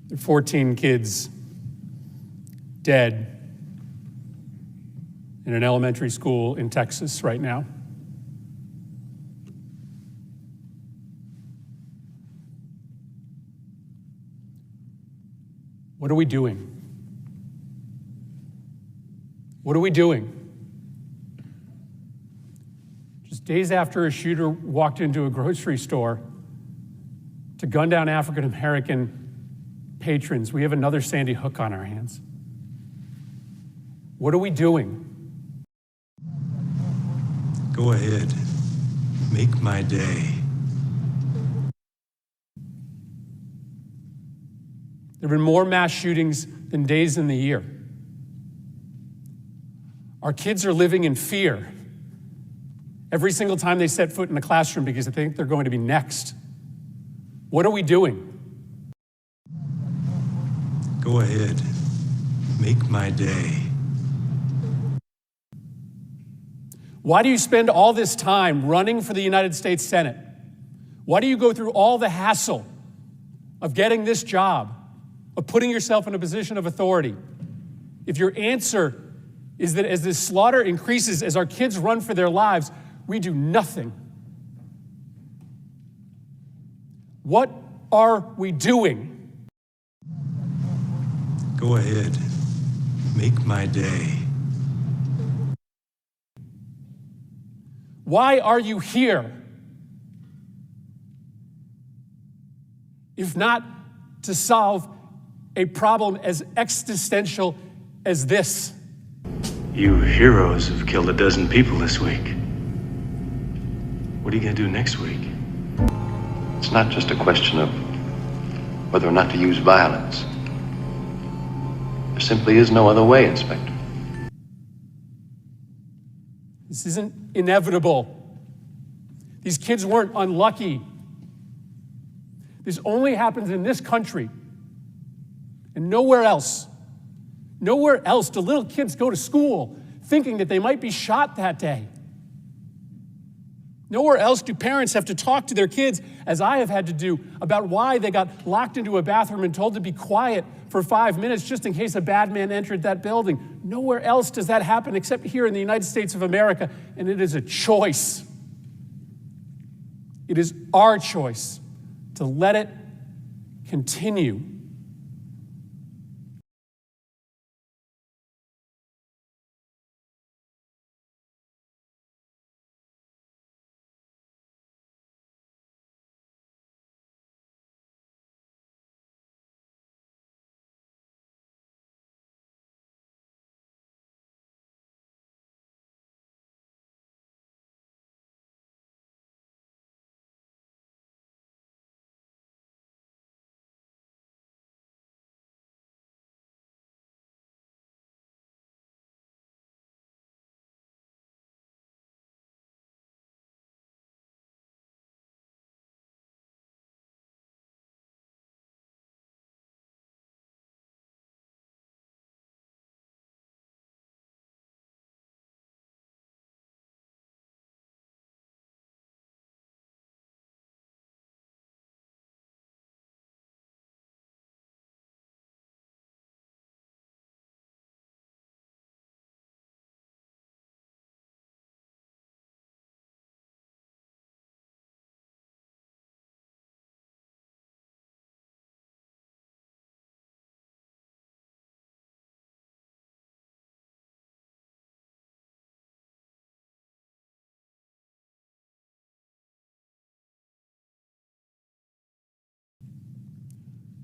There are 14 kids dead in an elementary school in Texas right now. What are we doing? What are we doing? Just days after a shooter walked into a grocery store to gun down African American patrons, we have another Sandy Hook on our hands. What are we doing? Go ahead. Make my day. There have been more mass shootings than days in the year. Our kids are living in fear every single time they set foot in a classroom because they think they're going to be next. What are we doing? Go ahead. Make my day. Why do you spend all this time running for the United States Senate? Why do you go through all the hassle of getting this job, of putting yourself in a position of authority? If your answer is that as this slaughter increases, as our kids run for their lives, we do nothing. What are we doing? Go ahead. Make my day. Why are you here? If not to solve a problem as existential as this. You heroes have killed a dozen people this week. What are you going to do next week? It's not just a question of whether or not to use violence. There simply is no other way, Inspector. This isn't inevitable. These kids weren't unlucky. This only happens in this country and nowhere else. Nowhere else do little kids go to school thinking that they might be shot that day. Nowhere else do parents have to talk to their kids, as I have had to do, about why they got locked into a bathroom and told to be quiet for 5 minutes just in case a bad man entered that building. Nowhere else does that happen except here in the United States of America, and it is a choice. It is our choice to let it continue.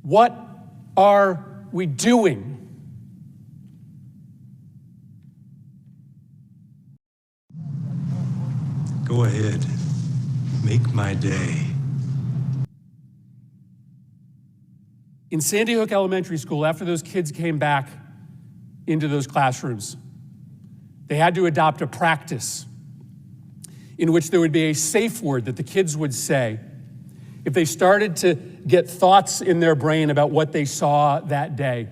What are we doing? Go ahead. Make my day. In Sandy Hook Elementary School, after those kids came back into those classrooms, they had to adopt a practice in which there would be a safe word that the kids would say if they started to get thoughts in their brain about what they saw that day.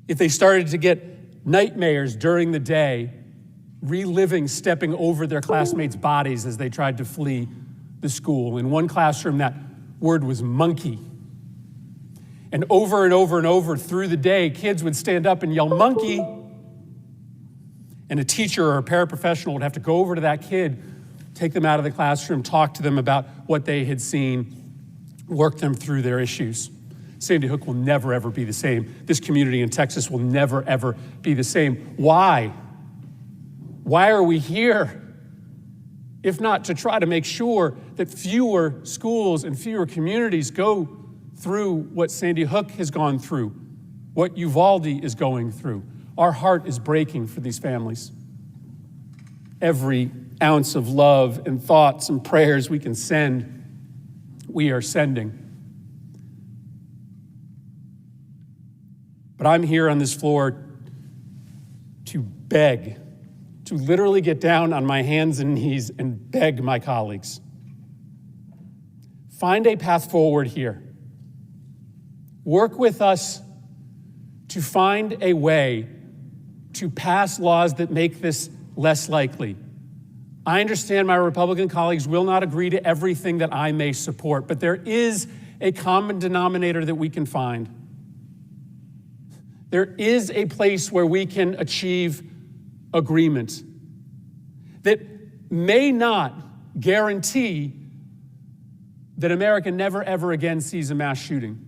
If they started to get nightmares during the day, reliving stepping over their classmates' bodies as they tried to flee the school. In one classroom, that word was monkey. And over through the day, kids would stand up and yell, "Monkey!" And a teacher or a paraprofessional would have to go over to that kid, take them out of the classroom, talk to them about what they had seen, work them through their issues. Sandy Hook will never, ever be the same. This community in Texas will never, ever be the same. Why? Why are we here? If not to try to make sure that fewer schools and fewer communities go through what Sandy Hook has gone through, what Uvalde is going through. Our heart is breaking for these families. Every ounce of love and thoughts and prayers we can send, we are sending. But I'm here on this floor to beg, to literally get down on my hands and knees and beg my colleagues. Find a path forward here. Work with us to find a way to pass laws that make this less likely. I understand my Republican colleagues will not agree to everything that I may support, but there is a common denominator that we can find. There is a place where we can achieve agreement that may not guarantee that America never, ever again sees a mass shooting,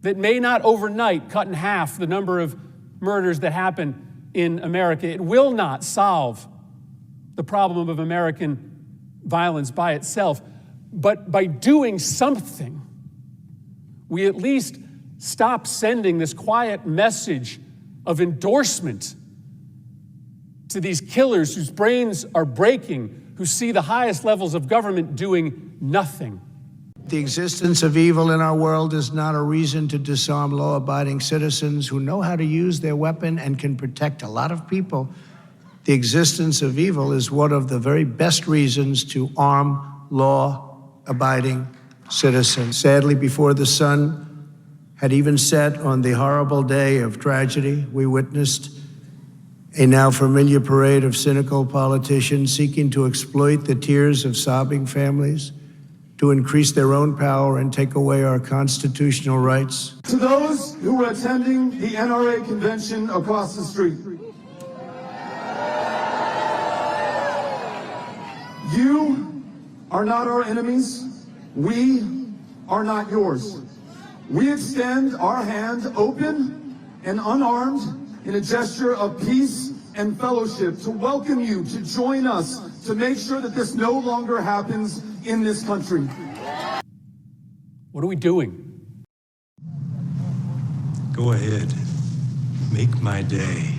that may not overnight cut in half the number of murders that happen in America. It will not solve the problem of American violence by itself, but by doing something, we at least stop sending this quiet message of endorsement to these killers whose brains are breaking, who see the highest levels of government doing nothing. The existence of evil in our world is not a reason to disarm law-abiding citizens who know how to use their weapon and can protect a lot of people. The existence of evil is one of the very best reasons to arm law-abiding citizens. Sadly, before the sun had even set on the horrible day of tragedy, we witnessed a now familiar parade of cynical politicians seeking to exploit the tears of sobbing families to increase their own power and take away our constitutional rights. To those who were attending the NRA convention across the street, you are not our enemies. We are not yours. We extend our hand open and unarmed in a gesture of peace and fellowship to welcome you to join us to make sure that this no longer happens in this country. What are we doing? Go ahead. Make my day.